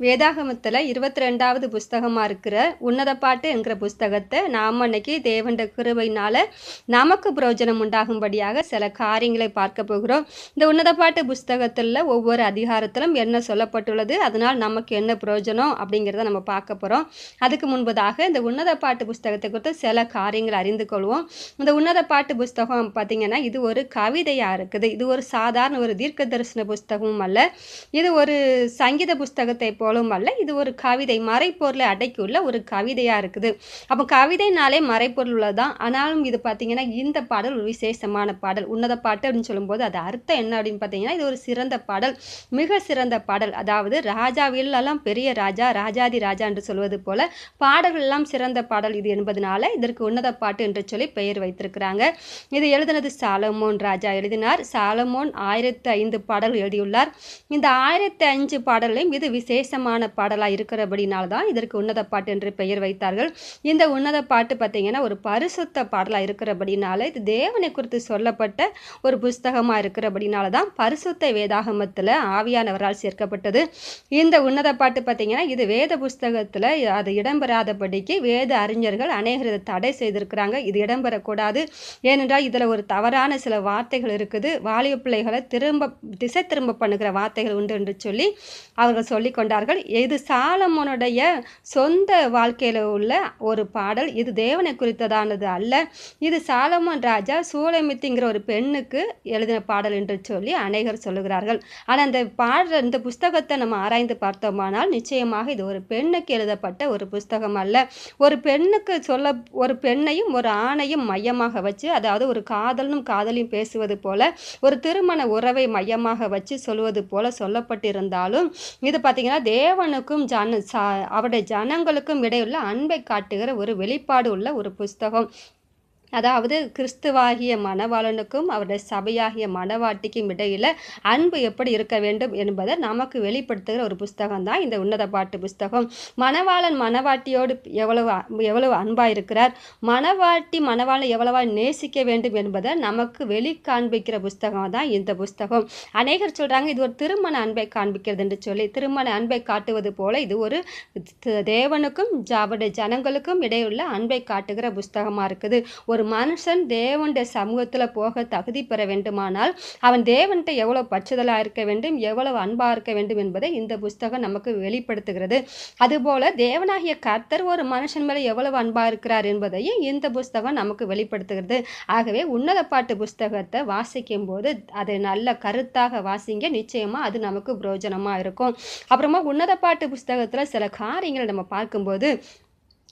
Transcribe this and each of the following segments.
வேதாகமத்தில் 22வது புஸ்தகமாக இருக்கிற உன்னத பாட்டு என்கிற புஸ்தகத்தை நாம் அன்னைக்கு தேவண்ட கிருபையினால் நமக்கு பிரயோஜனம் உண்டாகும்படியாக சில காரியங்களை பார்க்க போகிறோம். இந்த உன்னத பாட்டு புஸ்தகத்தில் ஒவ்வொரு அதிகாரத்திலும் என்ன சொல்லப்பட்டுள்ளது, அதனால் நமக்கு என்ன பிரயோஜனம் அப்படிங்கிறத நம்ம பார்க்க போகிறோம். அதுக்கு முன்பதாக இந்த உன்னத பாட்டு புஸ்தகத்தை குறித்து சில காரியங்களை அறிந்து கொள்வோம். இந்த உன்னத பாட்டு புஸ்தகம் பார்த்திங்கன்னா இது ஒரு கவிதையாக இருக்குது. இது ஒரு சாதாரண ஒரு தீர்க்க தரிசன புஸ்தகமும் அல்ல, இது ஒரு சங்கீத புஸ்தகத்தை போலும் அல்ல, இது ஒரு கவிதை, மறைப்பொருளை அடக்கியுள்ள ஒரு கவிதையாக இருக்குது. அப்போ கவிதைனாலே மறைப்பொருள் உள்ளதான். ஆனாலும் இது பார்த்தீங்கன்னா இந்த பாடல் ஒரு விசேஷமான பாடல். உன்னத பாட்டு அப்படின்னு சொல்லும்போது அது அர்த்தம் என்ன அப்படின்னு பார்த்தீங்கன்னா இது ஒரு சிறந்த பாடல், மிக சிறந்த பாடல். அதாவது ராஜாவிலெல்லாம் பெரிய ராஜா, ராஜாதி ராஜா என்று சொல்வது போல பாடல்கள் எல்லாம் சிறந்த பாடல் இது என்பதனால இதற்கு உன்னத பாட்டு என்று சொல்லி பெயர் வைத்திருக்கிறாங்க. இது எழுதினது சாலமோன் ராஜா எழுதினார். சாலமோன் 1005 பாடல் எழுதியுள்ளார். இந்த 1005 பாடலையும் இது விசேஷமான பாடலாக இருக்கிறபடினால்தான் இதற்கு உன்னத பாட்டு என்று பெயர் வைத்தார்கள். இந்த உன்னத பாட்டு பார்த்தீங்கன்னா ஒரு பரிசுத்த பாடலாக இருக்கிறபடினால இது தேவனை குறித்து சொல்லப்பட்ட ஒரு புஸ்தகமாக இருக்கிறபடினால தான் பரிசுத்த வேதாகமத்தில் ஆவியானவரால் சேர்க்கப்பட்டது. இந்த உன்னத பாட்டு பார்த்தீங்கன்னா இது வேத புஸ்தகத்தில் அது இடம்பெறாதபடிக்கு வேத அறிஞர்கள் அநேகர் இதை தடை செய்திருக்கிறாங்க. இது இடம்பெறக்கூடாது, ஏனென்றால் இதில் ஒரு தவறான சில வார்த்தைகள் இருக்குது, வாலிப பிள்ளைகளை திசை திரும்ப பண்ணுகிற வார்த்தைகள் உண்டு என்று சொல்லி அவர்கள் சொல்லி கொண்டார்கள். இது சாலமோனுடைய சொந்த வாழ்க்கையில் உள்ள ஒரு பாடல், இது தேவனை குறித்ததானது அல்ல. இது சாலமோன் ராஜா சூலமித்திங்கிற ஒரு பெண்ணுக்கு எழுதின பாடல் என்று சொல்லி அநேகர் சொல்லுகிறார்கள். ஆனால் இந்த புஸ்தகத்தை நம்ம ஆராய்ந்து பார்த்தோமானால் நிச்சயமாக இது ஒரு பெண்ணுக்கு எழுதப்பட்ட ஒரு புஸ்தகம் அல்ல. ஒரு பெண்ணுக்கு ஒரு பெண்ணையும் ஒரு ஆணையும் மையமாக வச்சு, அதாவது ஒரு காதலனும் காதலியும் பேசுவது போல, ஒரு திருமண உறவை மையமாக வச்சு சொல்வது போல சொல்லப்பட்டிருந்தாலும் இது பார்த்தீங்கன்னா தேவனுக்கும் அவருடைய ஜனங்களுக்கும் இடையுள்ள அன்பை காட்டுகிற ஒரு வெளிப்பாடு உள்ள ஒரு புஸ்தகம். அதாவது கிறிஸ்துவாகிய மணவாளனுக்கும் அவருடைய சபையாகிய மணவாட்டிக்கும் இடையில் அன்பு எப்படி இருக்க வேண்டும் என்பதை நமக்கு வெளிப்படுத்துகிற ஒரு புஸ்தகம் தான் இந்த உன்னத பாட்டு புஸ்தகம். மணவாளன் மணவாட்டியோடு எவ்வளவு அன்பாக இருக்கிறார், மணவாளன் எவ்வளவா நேசிக்க வேண்டும் என்பதை நமக்கு காண்பிக்கிற புஸ்தகம் தான் இந்த புஸ்தகம். அநேகர் சொல்கிறாங்க இது ஒரு திருமண அன்பை காண்பிக்கிறது என்று சொல்லி. திருமண அன்பை காட்டுவது போல இது ஒரு தேவனுக்கும் அவருடைய ஜனங்களுக்கும் இடையுள்ள அன்பை காட்டுகிற புஸ்தகமாக இருக்குது. ஒரு மனுஷன் தேவனுடைய சமூகத்தில் போக தகுதி பெற வேண்டுமானால் அவன் தேவன்கிட்ட எவ்வளவு பற்றுதலாக இருக்க வேண்டும், எவ்வளவு அன்பாக இருக்க வேண்டும் என்பதை இந்த புஸ்தகம் நமக்கு வெளிப்படுத்துகிறது. அதுபோல தேவனாகிய கர்த்தர் ஒரு மனுஷன் மேலே எவ்வளவு அன்பாக இருக்கிறார் என்பதையும் இந்த புஸ்தகம் நமக்கு வெளிப்படுத்துகிறது. ஆகவே உன்னத பாட்டு புஸ்தகத்தை வாசிக்கும் போது அதை நல்ல கருத்தாக வாசிங்க, நிச்சயமாக அது நமக்கு பிரயோஜனமாக இருக்கும். அப்புறமா உன்னத பாட்டு புஸ்தகத்தில் சில காரியங்களை நம்ம பார்க்கும்போது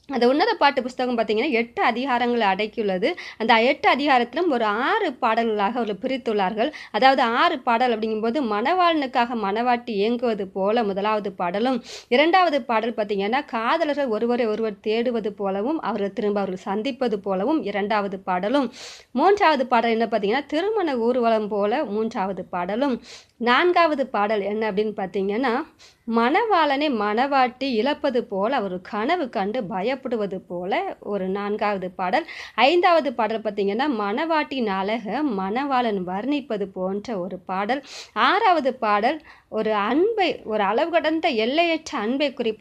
அந்த உன்னத பாட்டு புஸ்தகம் பார்த்தீங்கன்னா 8 அதிகாரங்களை அடக்கியுள்ளது. அந்த 8 அதிகாரத்திலும் ஒரு 6 பாடல்களாக அவர்கள் பிரித்துள்ளார்கள். அதாவது 6 பாடல் அப்படிங்கும்போது மணவாளனுக்காக மணவாட்டி இயங்குவது போல முதலாவது பாடலும், 2வது பாடல் பார்த்தீங்கன்னா காதலர்கள் ஒருவரை ஒருவர் தேடுவது போலவும் அவர்கள் சந்திப்பது போலவும் 2வது பாடலும், 3வது பாடல் என்ன பார்த்தீங்கன்னா திருமண ஊர்வலம் போல 3வது பாடலும், 4வது பாடல் என்ன அப்படின்னு பார்த்தீங்கன்னா மணவாளனை மணவாட்டி இழப்பது போல அவர் கனவு கண்டு பயப்படுவது போல ஒரு 4வது பாடல், 5வது பாடல் பார்த்தீங்கன்னா மணவாட்டின் அழக மணவாளன் வர்ணிப்பது போன்ற ஒரு பாடல், 6வது பாடல் ஒரு அளவு கடந்த எல்லையற்ற அன்பை குறிப்பது